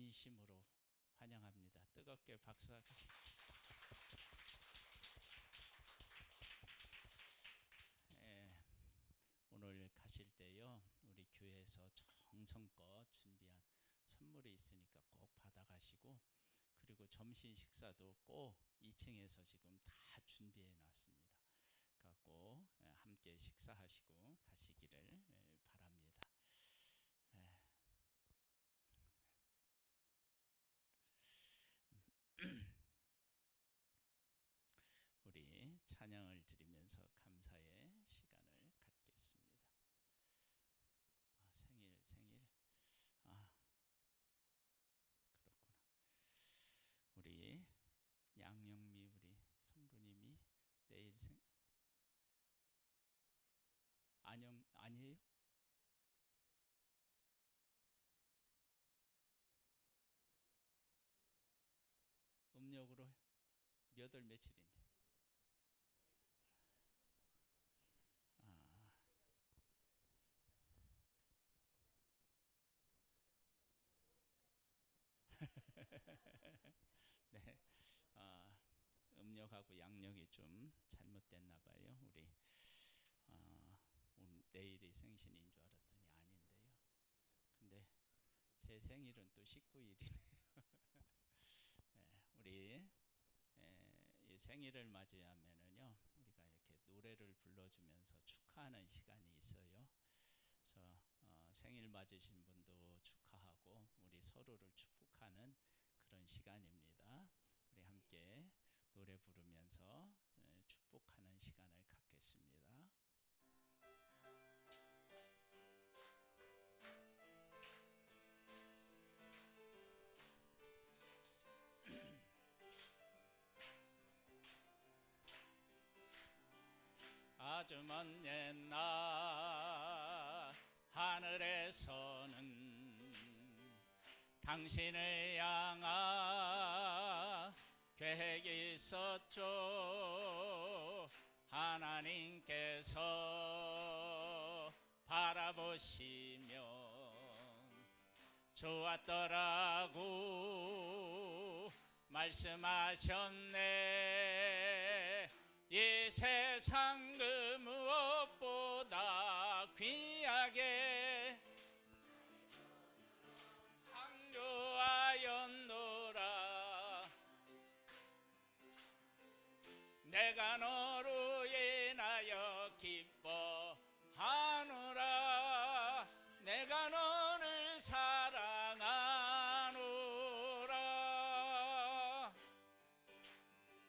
진심으로 환영합니다. 뜨겁게 박수. 예, 오늘 가실 때요, 우리 교회에서 정성껏 준비한 선물이 있으니까 꼭 받아가시고, 그리고 점심 식사도 꼭 2층에서 지금 다 준비해 놨습니다. 꼭 함께 식사하시고 가시기를 바랍니다. 우리 찬양을 드리면서 감사의 시간을 갖겠습니다. 생일. 그렇구나. 우리 양영미 우리 성도님이 내일 아니에요? 음력으로 몇 월 며칠인데? 네, 음력하고 양력이 좀 잘못됐나 봐요. 우리 오늘 내일이 생신인 줄 알았더니 아닌데요. 근데 제 생일은 또 19일이네요. 네, 우리 이 생일을 맞이하면은요, 우리가 이렇게 노래를 불러주면서 축하하는 시간이 있어요. 그래서 생일 맞으신 분도 축하하고 우리 서로를 축복하는 그런 시간입니다. 우리 함께 노래 부르면서 축복하는 시간을 갖겠습니다. 아주 먼 옛날 하늘에서는 당신을 향한 계획이 있었죠. 하나님께서 바라보시며 좋았더라고 말씀하셨네. 이 세상 그 무엇보다 귀하게 창조하였노라. 내가 너로 인하여 기뻐하노라. 내가 너를 사랑하노라.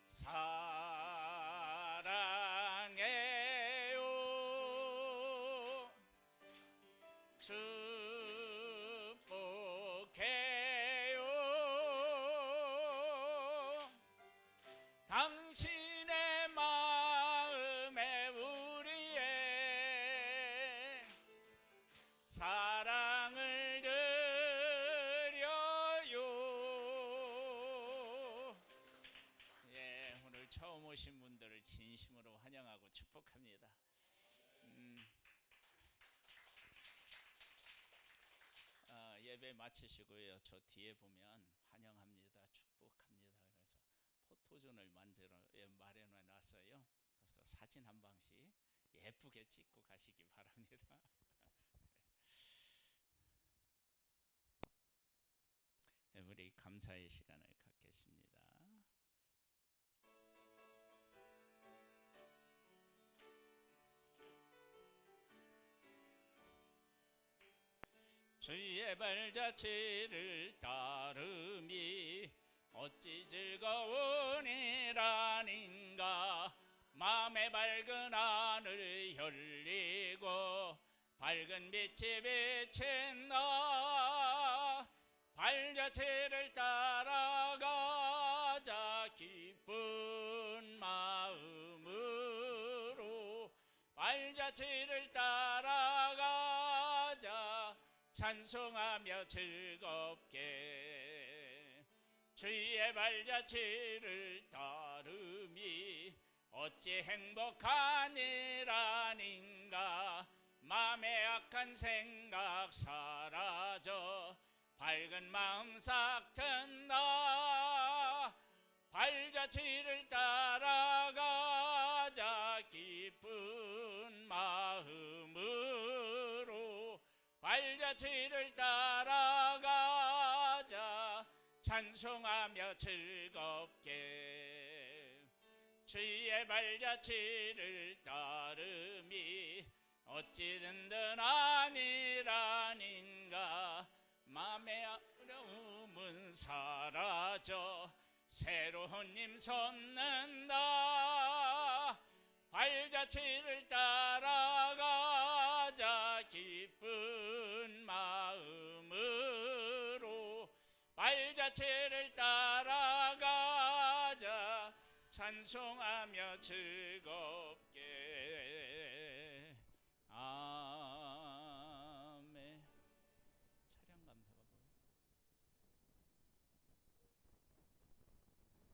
사랑해요. 축복해요. 당신의 마음에 우리의 사랑을 드려요. 예, 오늘 처음 오신 분들을 진심으로 환영하고 축복합니다. 예배 마치시고요, 저 뒤에 보면 환영합니다, 축복합니다. 그래서 포토존을 마련해 놨어요. 그래서 사진 한 방씩 예쁘게 찍고 가시기 바랍니다. 우리 감사의 시간을 갖겠습니다. 주의 발자취를 따름이 어찌 즐거운 일 아닌가. 마음의 밝은 하늘 열리고 밝은 빛이 비친다. 발자취를 따라가자 기쁜 마음으로. 발자취를 따라가자 찬송하며 즐겁게. 주의 발자취를 따름이 어찌 행복한 일 아닌가. 마음의 악한 생각 사라져 밝은 마음 싹 튼다. 발자취를 따라가자. 기쁜 마음으로 발자취를 따라가자. 찬송하며 즐겁게 주의 발자취를 따름이 어찌 든든한 일 아닌가. 맘의 어려움은 사라져 새로운 힘 솟는다. 발자취를 따라가자. 기쁜 마음으로 발자취를 따라가자. 찬송하며 즐겁게. 아멘. 차량 감사가 뭐예요?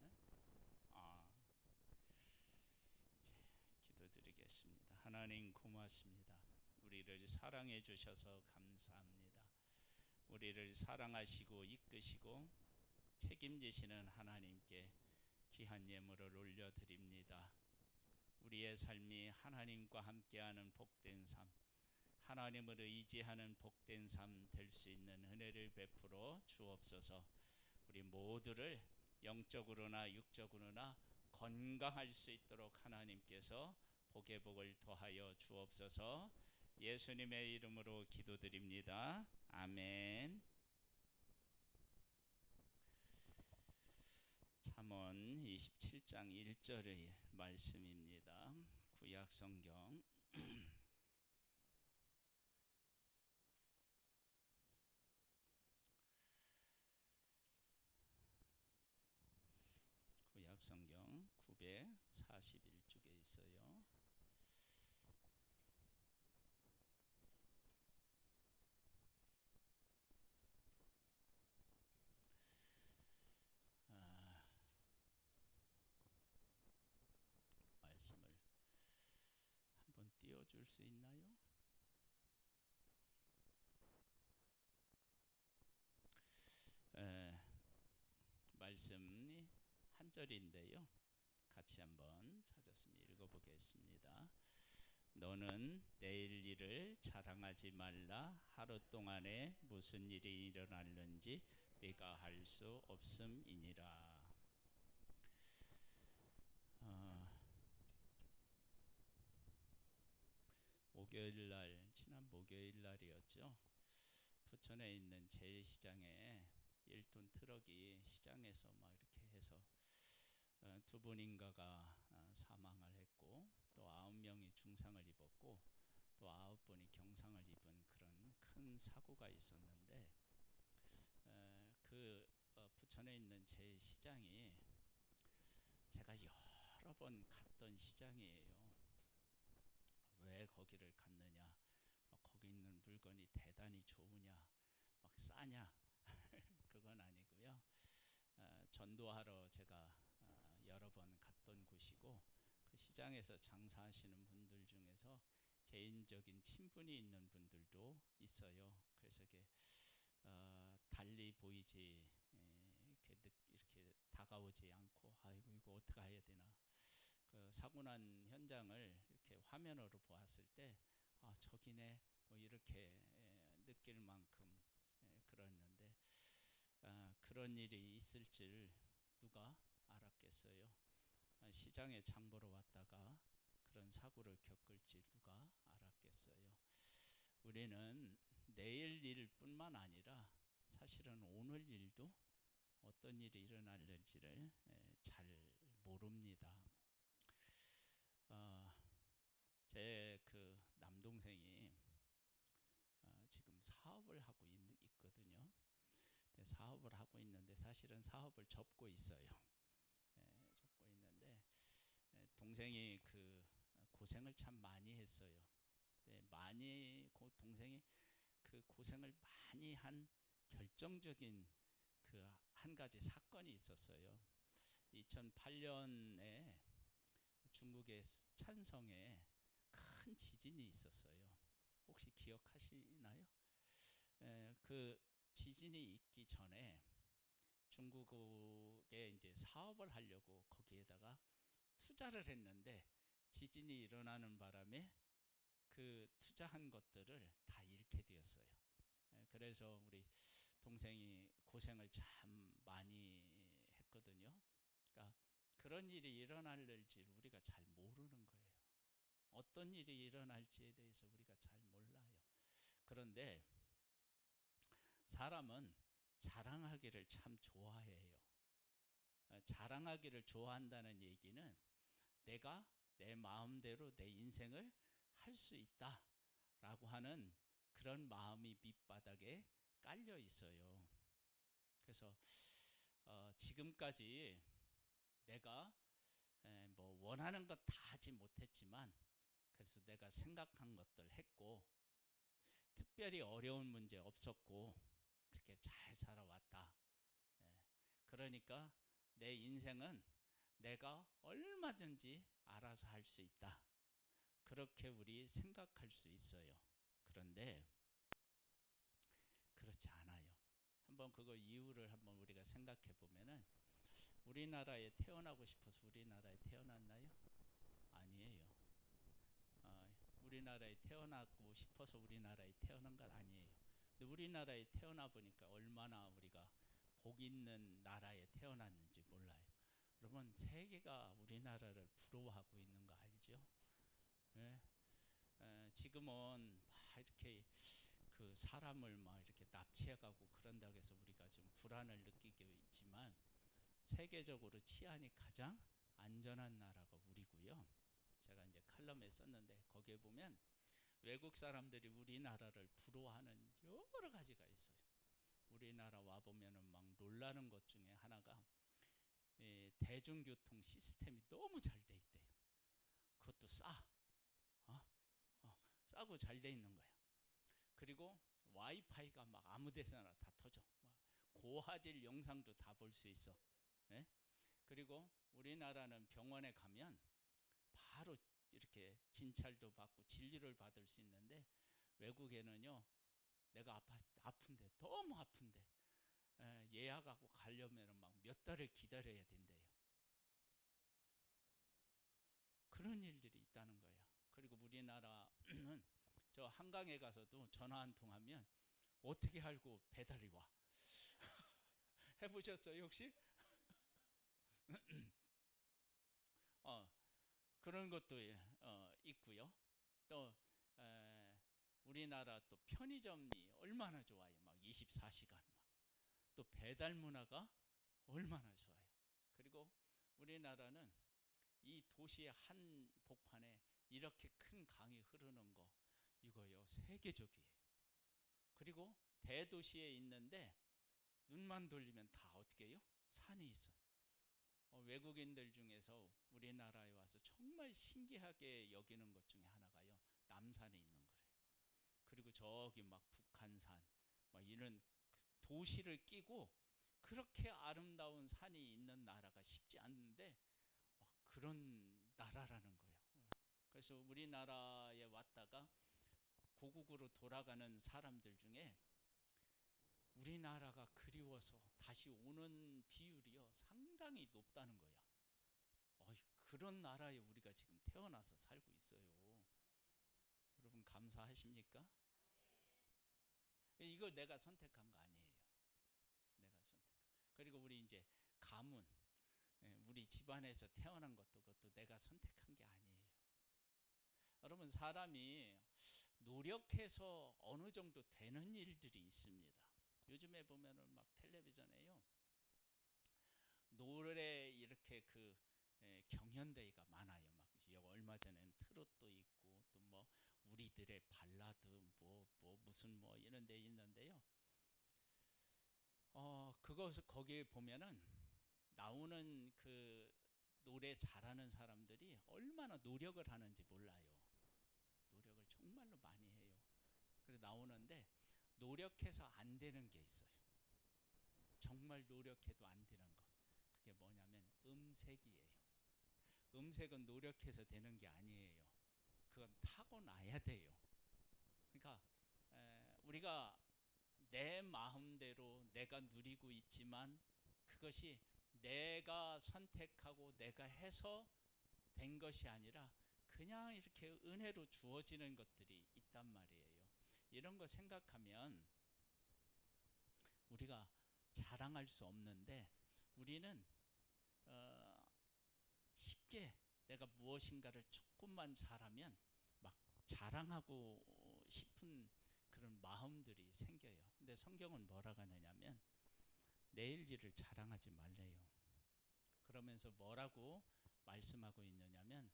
네? 기도드리겠습니다. 하나님 고맙습니다. 우리를 사랑해 주셔서 감사합니다. 우리를 사랑하시고 이끄시고 책임지시는 하나님께 귀한 예물을 올려드립니다. 우리의 삶이 하나님과 함께하는 복된 삶, 하나님을 의지하는 복된 삶 될 수 있는 은혜를 베풀어 주옵소서. 우리 모두를 영적으로나 육적으로나 건강할 수 있도록 하나님께서 복의 복을 더하여 주옵소서. 예수님의 이름으로 기도드립니다. 아멘. 잠언 27장 1절의 말씀입니다. 구약성경 구약성경 941쪽에 있어요. 말씀을 한번 띄워줄 수 있나요? 말씀이 한 절인데요. 같이 한번 찾았으면 읽어보겠습니다. 너는 내일 일을 자랑하지 말라. 하루 동안에 무슨 일이 일어날는지 네가 할 수 없음이니라. 목요일날, 지난 목요일날이었죠. 부천에 있는 제일시장에 1톤 트럭이 시장에서 막 이렇게 해서 두 분인가가 사망을 했고 또 9명이 중상을 입었고 또 9분이 경상을 입은 그런 큰 사고가 있었는데 부천에 있는 제일시장이 제가 여러 번 갔던 시장이에요. 왜 거기를 갔느냐? 거기 있는 물건이 대단히 좋으냐? 막 싸냐? 그건 아니고요. 전도하러 제가 여러 번 갔던 곳이고 그 시장에서 장사하시는 분들 중에서 개인적인 친분이 있는 분들도 있어요. 그래서 이게 달리 보이지 이렇게 다가오지 않고 아이고 이거 어떻게 해야 되나. 그 사고 난 현장을 이렇게 화면으로 보았을 때 저기네 뭐 이렇게 느낄 만큼 그랬는데 그런 일이 있을 줄 누가 알았겠어요. 시장에 장 보러 왔다가 그런 사고를 겪을 줄 누가 알았겠어요. 우리는 내일 일뿐만 아니라 사실은 오늘 일도 어떤 일이 일어날지를 잘 모릅니다. 제 그 남동생이 지금 사업을 하고 있거든요. 사업을 하고 있는데 사실은 사업을 접고 있어요. 접고 있는데 동생이 그 고생을 참 많이 했어요. 동생이 그 고생을 많이 한 결정적인 그 한 가지 사건이 있었어요. 2008년에 중국의 찬성에 큰 지진이 있었어요. 혹시 기억하시나요? 그 지진이 있기 전에 중국에 이제 사업을 하려고 거기에다가 투자를 했는데 지진이 일어나는 바람에 그 투자한 것들을 다 잃게 되었어요. 그래서 우리 동생이 고생을 참 많이 했거든요. 그러니까 그런 일이 일어날지 우리가 잘 모르는 거예요. 어떤 일이 일어날지에 대해서 우리가 잘 몰라요. 그런데 사람은 자랑하기를 참 좋아해요. 자랑하기를 좋아한다는 얘기는 내가 내 마음대로 내 인생을 할 수 있다라고 하는 그런 마음이 밑바닥에 깔려 있어요. 그래서 지금까지 내가 뭐 원하는 것 다 하지 못했지만 그래서 내가 생각한 것들 했고 특별히 어려운 문제 없었고 그렇게 잘 살아왔다. 그러니까 내 인생은 내가 얼마든지 알아서 할 수 있다. 그렇게 우리 생각할 수 있어요. 그런데 그렇지 않아요. 한번 그거 이유를 한번 우리가 생각해 보면은 우리나라에 태어나고 싶어서 우리나라에 태어났나요? 아니에요. 우리나라에 태어나고 싶어서 우리나라에 태어난 건 아니에요. 근데 우리나라에 태어나 보니까 얼마나 우리가 복 있는 나라에 태어났는지 몰라요. 여러분 세계가 우리나라를 부러워하고 있는 거 알죠? 예? 지금은 막 이렇게 그 사람을 막 이렇게 납치해가고 그런다고 해서 우리가 좀 불안을 느끼고 있지만 세계적으로 치안이 가장 안전한 나라가 우리고요. 제가 이제 칼럼에 썼는데 거기에 보면 외국 사람들이 우리나라를 부러워하는 여러 가지가 있어요. 우리나라 와 보면은 막 놀라는 것 중에 하나가 대중교통 시스템이 너무 잘 돼 있대요. 그것도 싸고 잘 돼 있는 거야. 그리고 와이파이가 막 아무 데서나 다 터져. 고화질 영상도 다 볼 수 있어. 네? 그리고 우리나라는 병원에 가면 바로 이렇게 진찰도 받고 진료를 받을 수 있는데 외국에는요 내가 아픈데 너무 아픈데 예약하고 가려면 막 몇 달을 기다려야 된대요. 그런 일들이 있다는 거예요. 그리고 우리나라는 저 한강에 가서도 전화 한 통 하면 어떻게 알고 배달이 와? 해보셨어요 혹시? 그런 것도 있고요. 또 우리나라 또 편의점이 얼마나 좋아요. 막 24시간 또 배달 문화가 얼마나 좋아요. 그리고 우리나라는 이 도시의 한복판에 이렇게 큰 강이 흐르는 거 이거요 세계적이에요. 그리고 대도시에 있는데 눈만 돌리면 다 어떻게 해요? 산이 있어요. 외국인들 중에서 우리나라에 와서 정말 신기하게 여기는 것 중에 하나가요 남산에 있는 거래요. 그리고 저기 막 북한산 막 이런 도시를 끼고 그렇게 아름다운 산이 있는 나라가 쉽지 않은데 그런 나라라는 거예요. 그래서 우리나라에 왔다가 고국으로 돌아가는 사람들 중에 우리나라가 그리워서 다시 오는 비율이요 상당히 높다는 거야. 그런 나라에 우리가 지금 태어나서 살고 있어요. 여러분 감사하십니까? 이걸 내가 선택한 거 아니에요. 내가 선택. 그리고 우리 이제 가문, 우리 집안에서 태어난 것도 그것도 내가 선택한 게 아니에요. 여러분 사람이 노력해서 어느 정도 되는 일들이 있습니다. 요즘에 보면은 막 텔레비전에요 노래 이렇게 그 경연대회가 많아요. 막 얼마 전에는 트롯도 있고 또 뭐 우리들의 발라드 뭐 무슨 뭐 이런 데 있는데요. 그것을 거기에 보면은 나오는 그 노래 잘하는 사람들이 얼마나 노력을 하는지 몰라요. 노력을 정말로 많이 해요. 그래서 나오는데 노력해서 안 되는 게 있어요. 정말 노력해도 안 되는 것. 그게 뭐냐면 음색이에요. 음색은 노력해서 되는 게 아니에요. 그건 타고나야 돼요. 그러니까 우리가 내 마음대로 내가 누리고 있지만 그것이 내가 선택하고 내가 해서 된 것이 아니라 그냥 이렇게 은혜로 주어지는 것들이 있단 말이에요. 이런 거 생각하면 우리가 자랑할 수 없는데, 우리는 쉽게 내가 무엇인가를 조금만 잘하면 막 자랑하고 싶은 그런 마음들이 생겨요. 근데 성경은 뭐라고 하느냐면 내일 일을 자랑하지 말래요. 그러면서 뭐라고 말씀하고 있느냐면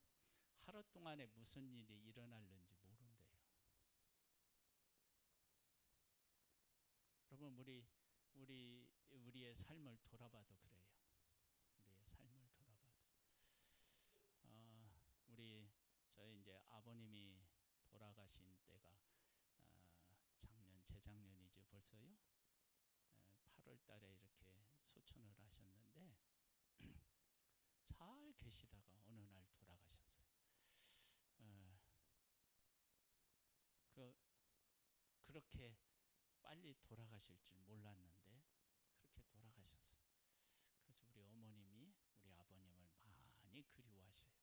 하루 동안에 무슨 일이 일어날는지 모른대요. 여러분, 우리의 삶을 돌아봐도 그래요. 우리의 삶을 돌아봐도 저희 이제 아버님이 돌아가신 때가 재작년이죠. 벌써요. 8월 달에 이렇게 소천을 하셨는데 잘 계시다가 어느 날 돌아가셨어요. 그렇게 빨리 돌아가실 줄 몰랐는데 그렇게 돌아가셨어요. 그래서 우리 어머님이 우리 아버님을 많이 그리워하셔요.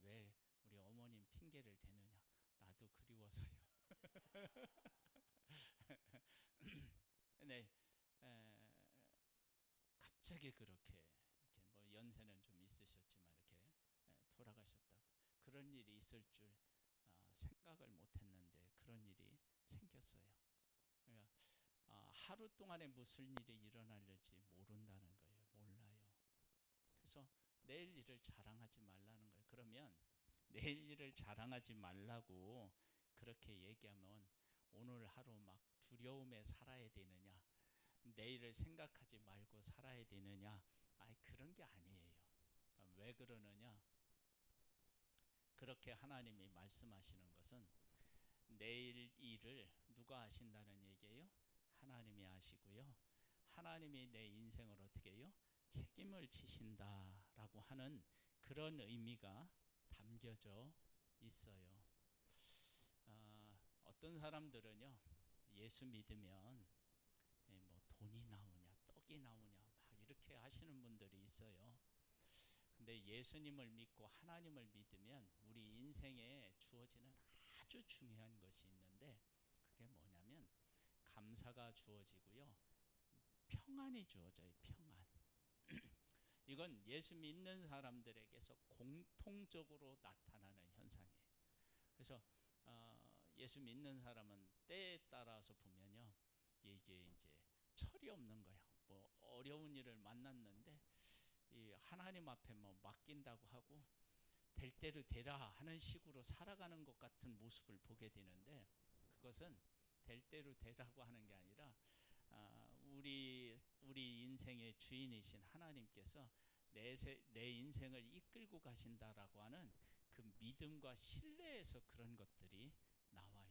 왜 우리 어머님 핑계를 대느냐? 나도 그리워서요. 네, 갑자기 그렇게 이렇게 뭐 연세는 좀 있으셨지만 이렇게 돌아가셨다고. 그런 일이 있을 줄 생각을 못했는데 그런 일이 생겼어요. 그러니까 하루 동안에 무슨 일이 일어날지 모른다는 거예요. 몰라요. 그래서 내일 일을 자랑하지 말라는 거예요. 그러면 내일 일을 자랑하지 말라고 그렇게 얘기하면 오늘 하루 막 두려움에 살아야 되느냐, 내일을 생각하지 말고 살아야 되느냐? 그런 게 아니에요. 왜 그러느냐? 그렇게 하나님이 말씀하시는 것은 내일 일을 누가 하신다는 얘기예요? 하나님이 하시고요. 하나님이 내 인생을 어떻게 해요? 책임을 지신다라고 하는 그런 의미가 담겨져 있어요. 어떤 사람들은요, 예수 믿으면 뭐 돈이 나오냐, 떡이 나오냐, 막 이렇게 하시는 분들이 있어요. 근데 예수님을 믿고 하나님을 믿으면 우리 인생에 주어지는 아주 중요한 것이 있는데 그게 뭐냐면 감사가 주어지고요, 평안이 주어져요. 평안. 이건 예수 믿는 사람들에게서 공통적으로 나타나는 현상이에요. 그래서 예수 믿는 사람은 때에 따라서 보면요, 이게 이제 철이 없는 거예요. 뭐 어려운 일을 만났는데 이 하나님 앞에 뭐 맡긴다고 하고 될 대로 되라 하는 식으로 살아가는 것 같은 모습을 보게 되는데, 그것은 될 대로 되라고 하는 게 아니라 우리 인생의 주인이신 하나님께서 내 인생을 이끌고 가신다라고 하는 그 믿음과 신뢰에서 그런 것들이 나와요.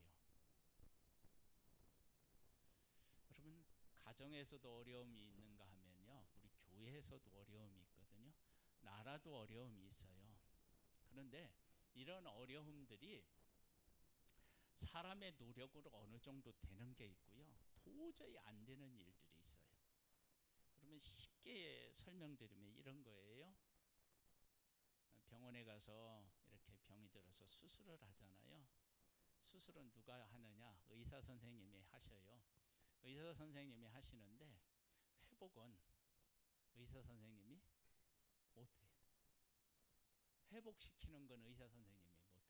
여러분, 가정에서도 어려움이 있는가 하면요, 우리 교회에서도 어려움이 있거든요. 나라도 어려움이 있어요. 그런데 이런 어려움들이 사람의 노력으로 어느 정도 되는 게 있고요, 도저히 안 되는 일들이 있어요. 그러면 쉽게 설명드리면 이런 거예요. 병원에 가서 이렇게 병이 들어서 수술을 하잖아요. 수술은 누가 하느냐? 의사 선생님이 하셔요. 의사 선생님이 하시는데 회복은 의사 선생님이 못해요. 회복시키는 건 의사 선생님이 못해요.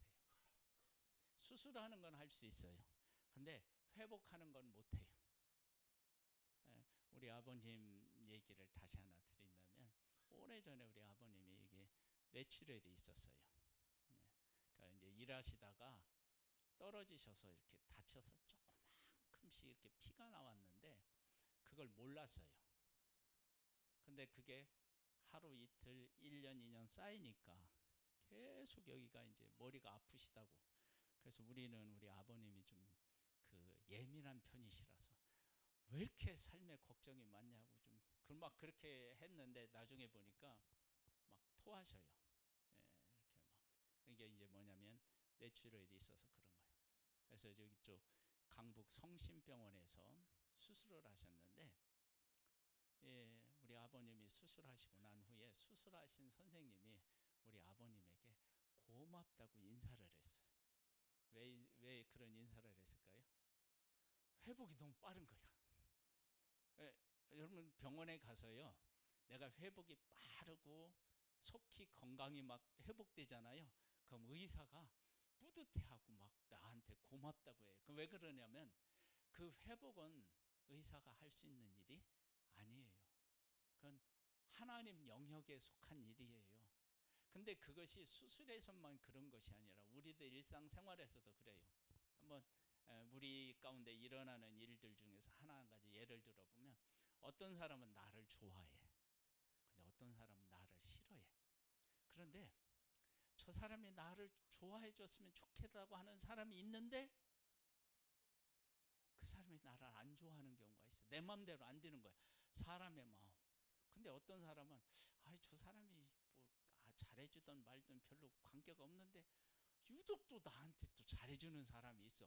수술하는 건 할 수 있어요. 근데 회복하는 건 못해요. 우리 아버님 얘기를 다시 하나 드린다면 오래전에 우리 아버님이 이게 뇌출혈이 있었어요. 그러니까 이제 일하시다가 떨어지셔서 이렇게 다쳐서 조그만큼씩 이렇게 피가 나왔는데 그걸 몰랐어요. 근데 그게 하루 이틀 1년 2년 쌓이니까 계속 여기가 이제 머리가 아프시다고. 그래서 우리는 우리 아버님이 좀 그 예민한 편이시라서 왜 이렇게 삶에 걱정이 많냐고 좀 막 그렇게 했는데 나중에 보니까 막 토하셔요. 이렇게 막. 이게 이제 뭐냐면 뇌출혈이 있어서 그런 거예요. 그래서 저기 쪽 강북 성심병원에서 수술을 하셨는데, 우리 아버님이 수술하시고 난 후에 수술하신 선생님이 우리 아버님에게 고맙다고 인사를 했어요. 왜 그런 인사를 했을까요? 회복이 너무 빠른 거야. 여러분 병원에 가서요, 내가 회복이 빠르고 속히 건강이 막 회복되잖아요. 그럼 의사가 뿌듯해하고 막 나한테 고맙다고 해요. 왜 그러냐면 그 회복은 의사가 할 수 있는 일이 아니에요. 그건 하나님 영역에 속한 일이에요. 근데 그것이 수술에서만 그런 것이 아니라 우리들 일상생활에서도 그래요. 한번 우리 가운데 일어나는 일들 중에서 하나 한 가지 예를 들어보면, 어떤 사람은 나를 좋아해. 근데 어떤 사람은 나를 싫어해. 그런데 저 사람이 나를 좋아해 줬으면 좋겠다고 하는 사람이 있는데 그 사람이 나를 안 좋아하는 경우가 있어. 내 마음대로 안 되는 거야, 사람의 마음. 근데 어떤 사람은 저 사람이 뭐 잘해주던 말든 별로 관계가 없는데 유독 또 나한테 또 잘해주는 사람이 있어.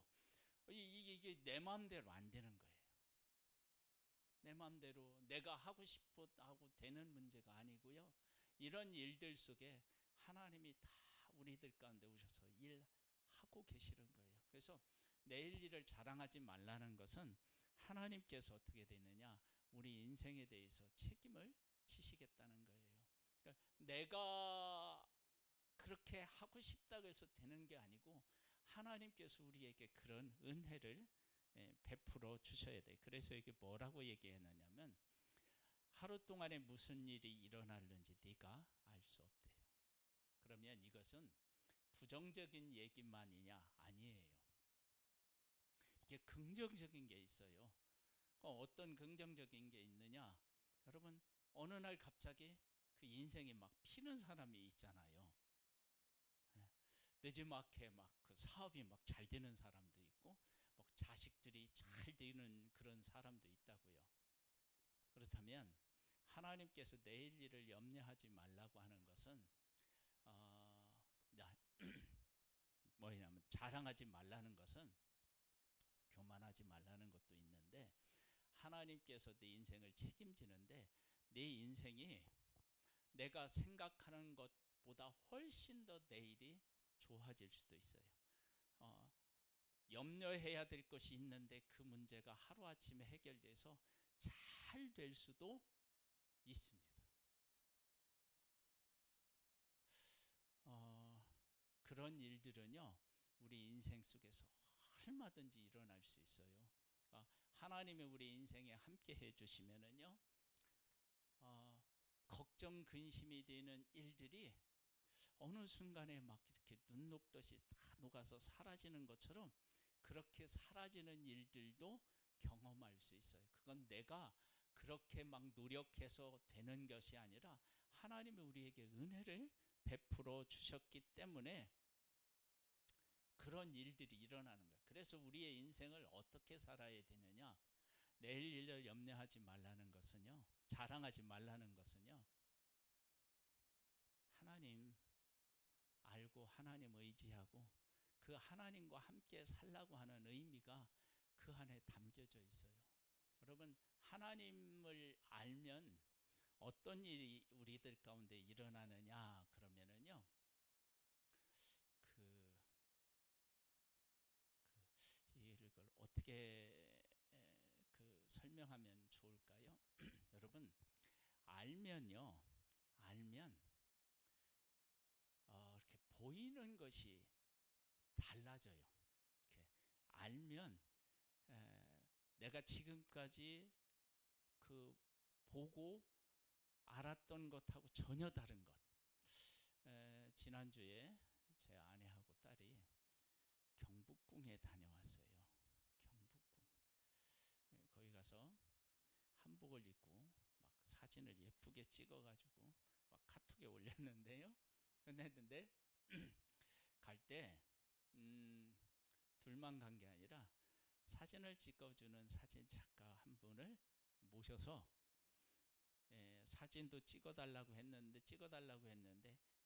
이게 내 마음대로 안 되는 거예요. 내 마음대로 내가 하고 싶어 하고 되는 문제가 아니고요. 이런 일들 속에 하나님이 다 우리들 가운데 오셔서 일하고 계시는 거예요. 그래서 내일 일을 자랑하지 말라는 것은 하나님께서 어떻게 되느냐, 우리 인생에 대해서 책임을 지시겠다는 거예요. 그러니까 내가 그렇게 하고 싶다고 해서 되는 게 아니고 하나님께서 우리에게 그런 은혜를 베풀어 주셔야 돼요. 그래서 이게 뭐라고 얘기했느냐면, 하루 동안에 무슨 일이 일어날는지 네가 알 수 없대요. 그러면 이것은 부정적인 얘기만이냐? 아니에요. 이게 긍정적인 게 있어요. 어떤 긍정적인 게 있느냐? 여러분, 어느 날 갑자기 그 인생이 막 피는 사람이 있잖아요. 늦지막히 막 그 사업이 막 잘 되는 사람도 있고, 뭐 자식들이 잘 되는 그런 사람도 있다고요. 그렇다면 하나님께서 내일 일을 염려하지 말라고 하는 것은 뭐냐면, 자랑하지 말라는 것은 교만하지 말라는 것도 있는데, 하나님께서 내 인생을 책임지는데 내 인생이 내가 생각하는 것보다 훨씬 더 내일이 좋아질 수도 있어요. 염려해야 될 것이 있는데 그 문제가 하루아침에 해결돼서 잘 될 수도 있습니다. 그런 일들은요, 우리 인생 속에서 얼마든지 일어날 수 있어요. 하나님이 우리 인생에 함께 해주시면은요, 걱정 근심이 되는 일들이 어느 순간에 막 이렇게 눈 녹듯이 다 녹아서 사라지는 것처럼 그렇게 사라지는 일들도 경험할 수 있어요. 그건 내가 그렇게 막 노력해서 되는 것이 아니라 하나님이 우리에게 은혜를 베풀어 주셨기 때문에 그런 일들이 일어나는 거예요. 그래서 우리의 인생을 어떻게 살아야 되느냐? 내일 일을 염려하지 말라는 것은요, 자랑하지 말라는 것은요, 하나님 알고 하나님 의지하고 그 하나님과 함께 살라고 하는 의미가 그 안에 담겨져 있어요. 여러분, 하나님을 알면 어떤 일이 우리들 가운데 일어나느냐 그러면은요, 이걸 어떻게 설명하면 좋을까요? 여러분, 알면요, 알면 이렇게 보이는 것이 달라져요. 이렇게 알면 내가 지금까지 그 보고 알았던 것하고 전혀 다른 것. 지난주에 제 아내하고 딸이 경북궁에 다녀왔어요. 경북궁. 거기 가서 한복을 입고 막 사진을 예쁘게 찍어가지고 막 카톡에 올렸는데요. 했는데 갈 때 둘만 간 게 아니라 사진을 찍어주는 사진 작가 한 분을 모셔서 사진도 찍어달라고 했는데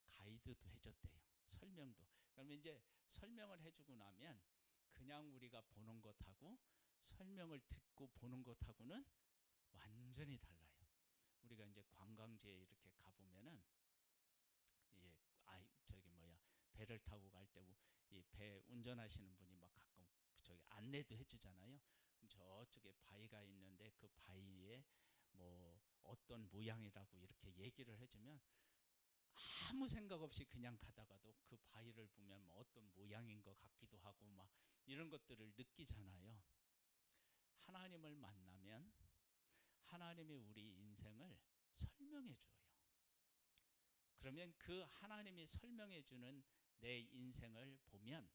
가이드도 해줬대요. 설명도. 그러면 이제 설명을 해주고 나면 그냥 우리가 보는 것하고 설명을 듣고 보는 것하고는 완전히 달라요. 우리가 이제 관광지에 이렇게 가보면은 이게 배를 타고 갈 때 이 배 운전하시는 분이 막 가끔 저기 안내도 해주잖아요. 저쪽에 바위가 있는데 그 바위에 뭐 어떤 모양이라고 이렇게 얘기를 해주면 아무 생각 없이 그냥 가다가도 그 바위를 보면 뭐 어떤 모양인 것 같기도 하고 막 이런 것들을 느끼잖아요. 하나님을 만나면 하나님이 우리 인생을 설명해 줘요. 그러면 그 하나님이 설명해 주는 내 인생을 보면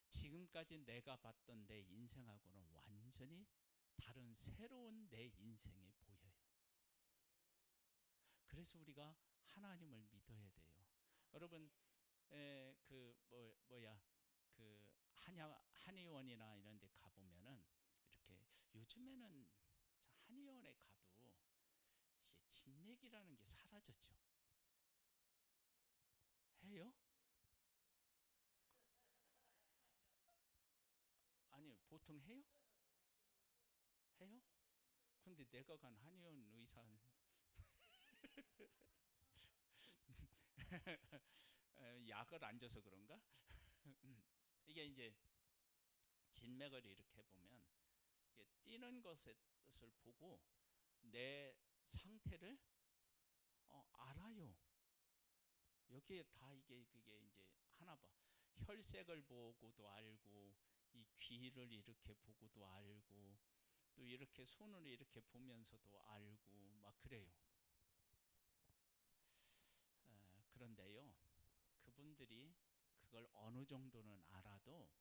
지금까지 내가 봤던 내 인생하고는 완전히 다른 새로운 내 인생이 보여요. 그래서 우리가 하나님을 믿어야 돼요. 여러분 그 한의원이나 이런 데 가보면은 이렇게 요즘에는 한의원에 가도 이게 진맥이라는 게 사라졌죠. 해요? 아니 보통 해요? 해요? 근데 내가 간 한의원 의사는 약을 안 줘서 그런가? 이게 이제 진맥을 이렇게 보면 이게 뛰는 것을 보고 내 상태를 알아요. 여기에 다 그게 이제 하나 봐. 혈색을 보고도 알고, 이 귀를 이렇게 보고도 알고, 또 이렇게 손을 이렇게 보면서도 알고, 막 그래요. 그런데요, 그분들이 그걸 어느 정도는 알아도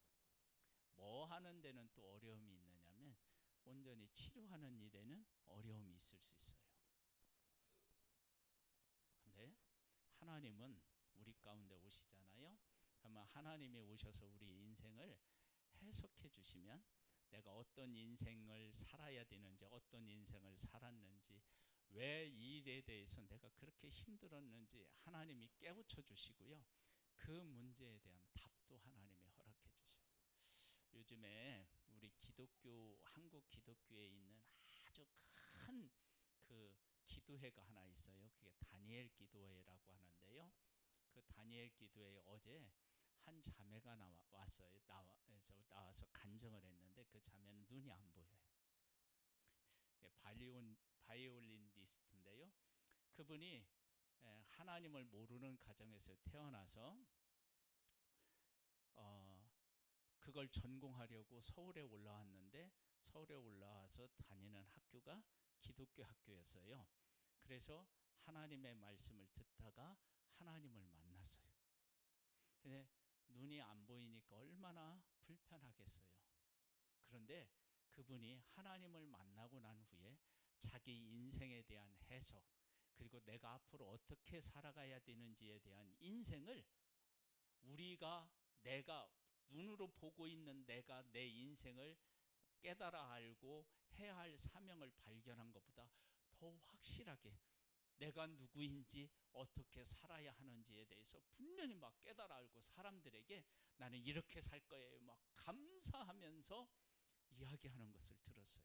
뭐 하는 데는 또 어려움이 있느냐면 온전히 치료하는 일에는 어려움이 있을 수 있어요. 근데 하나님은 우리 가운데 오시잖아요. 그러면 하나님이 오셔서 우리 인생을 해석해 주시면 내가 어떤 인생을 살아야 되는지, 어떤 인생을 살았는지, 왜 이 일에 대해서 내가 그렇게 힘들었는지 하나님이 깨우쳐 주시고요. 그 문제에 대한 답도 하나님이 허락해 주셔요. 요즘에 우리 기독교, 한국 기독교에 있는 아주 큰 그 기도회가 하나 있어요. 그게 다니엘 기도회라고 하는데요. 그 다니엘 기도회에 어제 한 자매가 왔어요. 나와서 간증을 했는데 그 자매는 눈이 안 보여요. 바이올리니스트인데요. 그분이 하나님을 모르는 가정에서 태어나서 그걸 전공하려고 서울에 올라왔는데 서울에 올라와서 다니는 학교가 기독교 학교였어요. 그래서 하나님의 말씀을 듣다가 하나님을 만났어요. 근데 눈이 안 보이니까 얼마나 불편하겠어요. 그런데 그분이 하나님을 만나고 난 후에 자기 인생에 대한 해석, 그리고 내가 앞으로 어떻게 살아가야 되는지에 대한 인생을 내가 눈으로 보고 있는 내가 내 인생을 깨달아 알고 해야 할 사명을 발견한 것보다 더 확실하게 내가 누구인지 어떻게 살아야 하는지에 대해서 분명히 막 깨달아 알고 사람들에게 나는 이렇게 살 거예요 막 감사하면서 이야기하는 것을 들었어요.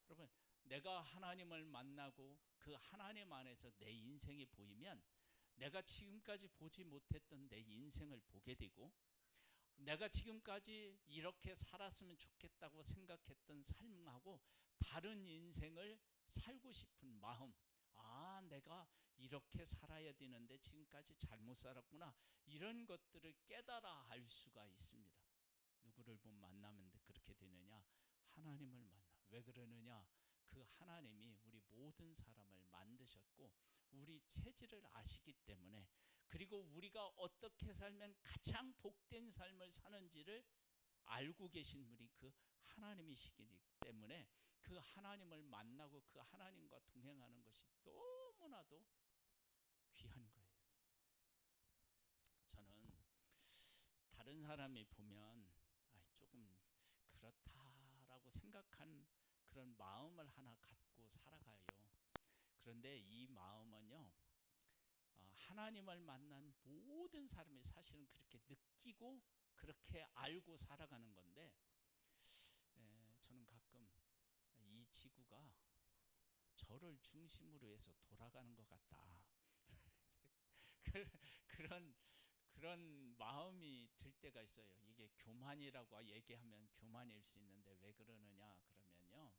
여러분, 내가 하나님을 만나고 그 하나님 안에서 내 인생이 보이면 내가 지금까지 보지 못했던 내 인생을 보게 되고, 내가 지금까지 이렇게 살았으면 좋겠다고 생각했던 삶하고 다른 인생을 살고 싶은 마음, 내가 이렇게 살아야 되는데 지금까지 잘못 살았구나, 이런 것들을 깨달아 알 수가 있습니다. 누구를 만나면 그렇게 되느냐? 하나님을 만나. 왜 그러느냐? 그 하나님이 우리 모든 사람을 만드셨고 우리 체질을 아시기 때문에, 그리고 우리가 어떻게 살면 가장 복된 삶을 사는지를 알고 계신 분이 그 하나님이시기 때문에 그 하나님을 만나고 그 하나님과 동행하는 것이 너무나도 귀한 거예요. 저는 다른 사람이 보면 조금 그렇다라고 생각한 그런 마음을 하나 갖고 살아가요. 그런데 이 마음은요, 하나님을 만난 모든 사람이 사실은 그렇게 느끼고 그렇게 알고 살아가는 건데, 저는 가끔 지구가 저를 중심으로 해서 돌아가는 것 같다. 그런 마음이 들 때가 있어요. 이게 교만이라고 얘기하면 교만일 수 있는데 왜 그러느냐 그러면요,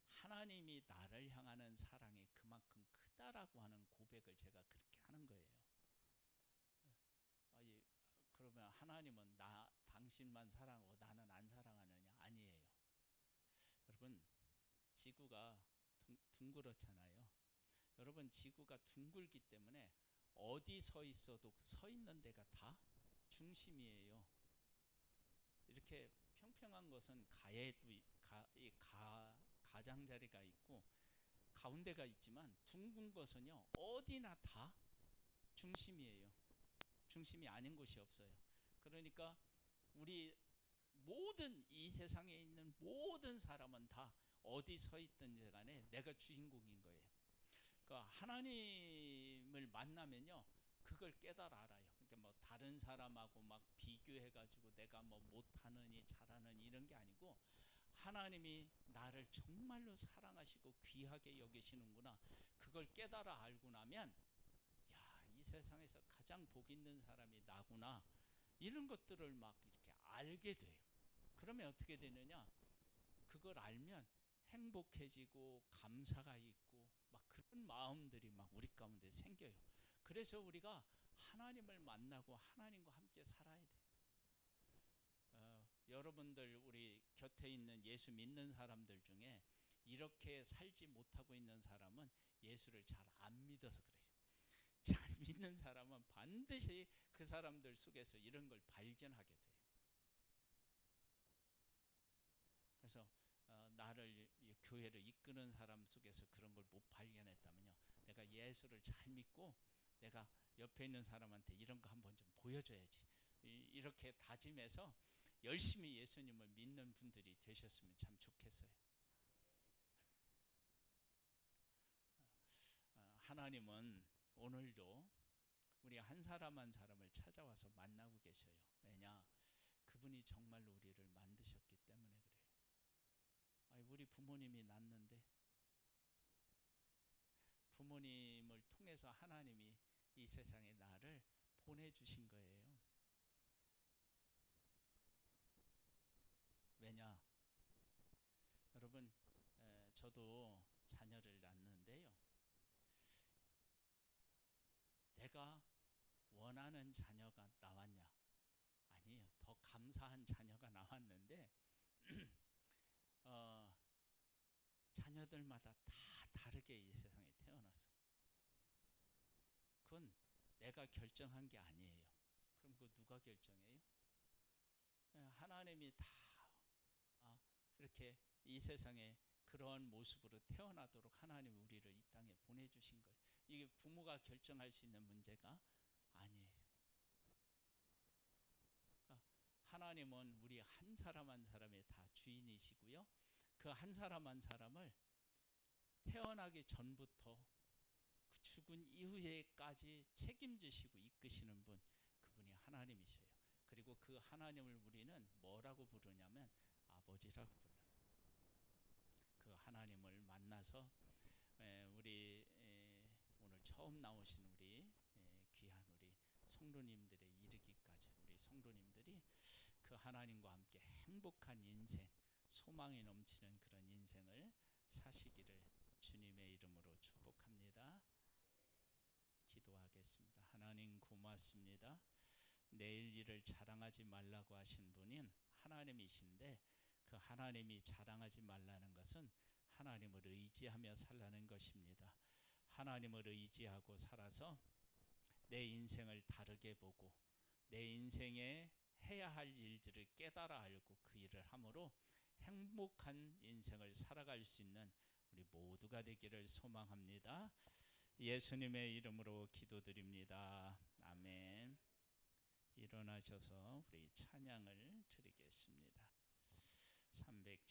하나님이 나를 향하는 사랑이 그만큼 크다라고 하는 고백을 제가 그렇게 하는 거예요. 그러면 하나님은 당신만 사랑하고 나는 안 사랑하느냐? 아니에요. 여러분, 지구가 둥그렇잖아요. 여러분, 지구가 둥글기 때문에 어디 서 있어도 서 있는 데가 다 중심이에요. 이렇게 평평한 것은 가장자리가 있고 가운데가 있지만, 둥근 것은요 어디나 다 중심이에요. 중심이 아닌 곳이 없어요. 그러니까 우리 이 세상에 있는 모든 사람은 다 어디 서 있든지 간에 내가 주인공인 거예요. 그러니까 하나님을 만나면요 그걸 깨달아 알아요. 그러니까 뭐 다른 사람하고 막 비교해가지고 내가 뭐 못하느니 잘하느니 이런 게 아니고, 하나님이 나를 정말로 사랑하시고 귀하게 여기시는구나, 그걸 깨달아 알고 나면 이 세상에서 가장 복 있는 사람이 나구나, 이런 것들을 막 이렇게 알게 돼요. 그러면 어떻게 되느냐, 그걸 알면 행복해지고 감사가 있고 막 그런 마음들이 막 우리 가운데 생겨요. 그래서 우리가 하나님을 만나고 하나님과 함께 살아야 돼요. 여러분들 우리 곁에 있는 예수 믿는 사람들 중에 이렇게 살지 못하고 있는 사람은 예수를 잘 안 믿어서 그래요. 잘 믿는 사람은 반드시 그 사람들 속에서 이런 걸 발견하게 돼요. 그래서 나를 교회를 이끄는 사람 속에서 그런 걸 못 발견했다면요, 내가 예수를 잘 믿고 내가 옆에 있는 사람한테 이런 거 한번 좀 보여줘야지, 이렇게 다짐해서 열심히 예수님을 믿는 분들이 되셨으면 참 좋겠어요. 하나님은 오늘도 우리 한 사람 한 사람을 찾아와서 만나고 계셔요. 왜냐? 그분이 정말로 우리를 만드셨기 때문에 그래요. 우리 부모님이 낳는데 부모님을 통해서 하나님이 이 세상에 나를 보내주신 거예요. 왜냐? 여러분, 저도 자녀를 낳는데요, 내가 원하는 자녀가 나왔냐? 아니에요. 더 감사한 자녀가 나왔는데 자녀들마다 다 다르게 이 세상에 태어나서, 그건 내가 결정한 게 아니에요. 그럼 그거 누가 결정해요? 하나님이 다 이렇게 이 세상에 그런 모습으로 태어나도록 하나님 우리를 이 땅에 보내주신 거예요. 이게 부모가 결정할 수 있는 문제가 아니에요. 하나님은 우리 한 사람 한 사람의 다 주인이시고요, 그 한 사람 한 사람을 태어나기 전부터 그 죽은 이후에까지 책임지시고 이끄시는 분, 그분이 하나님이셔요. 그리고 그 하나님을 우리는 뭐라고 부르냐면 아버지라고 불러요. 그 하나님을 만나서 우리 오늘 처음 나오신 우리 귀한 우리 성도님들에 이르기까지 우리 성도님들이 그 하나님과 함께 행복한 인생, 소망이 넘치는 그런 인생을 사시기를 주님의 이름으로 축복합니다. 기도하겠습니다. 하나님 고맙습니다. 내일 일을 자랑하지 말라고 하신 분은 하나님이신데, 그 하나님이 자랑하지 말라는 것은 하나님을 의지하며 살라는 것입니다. 하나님을 의지하고 살아서 내 인생을 다르게 보고 내 인생에 해야 할 일들을 깨달아 알고 그 일을 함으로 행복한 인생을 살아갈 수 있는 우리 모두가 되기를 소망합니다. 예수님의 이름으로 기도드립니다. 아멘. 일어나셔서 우리 찬양을 드리겠습니다. 370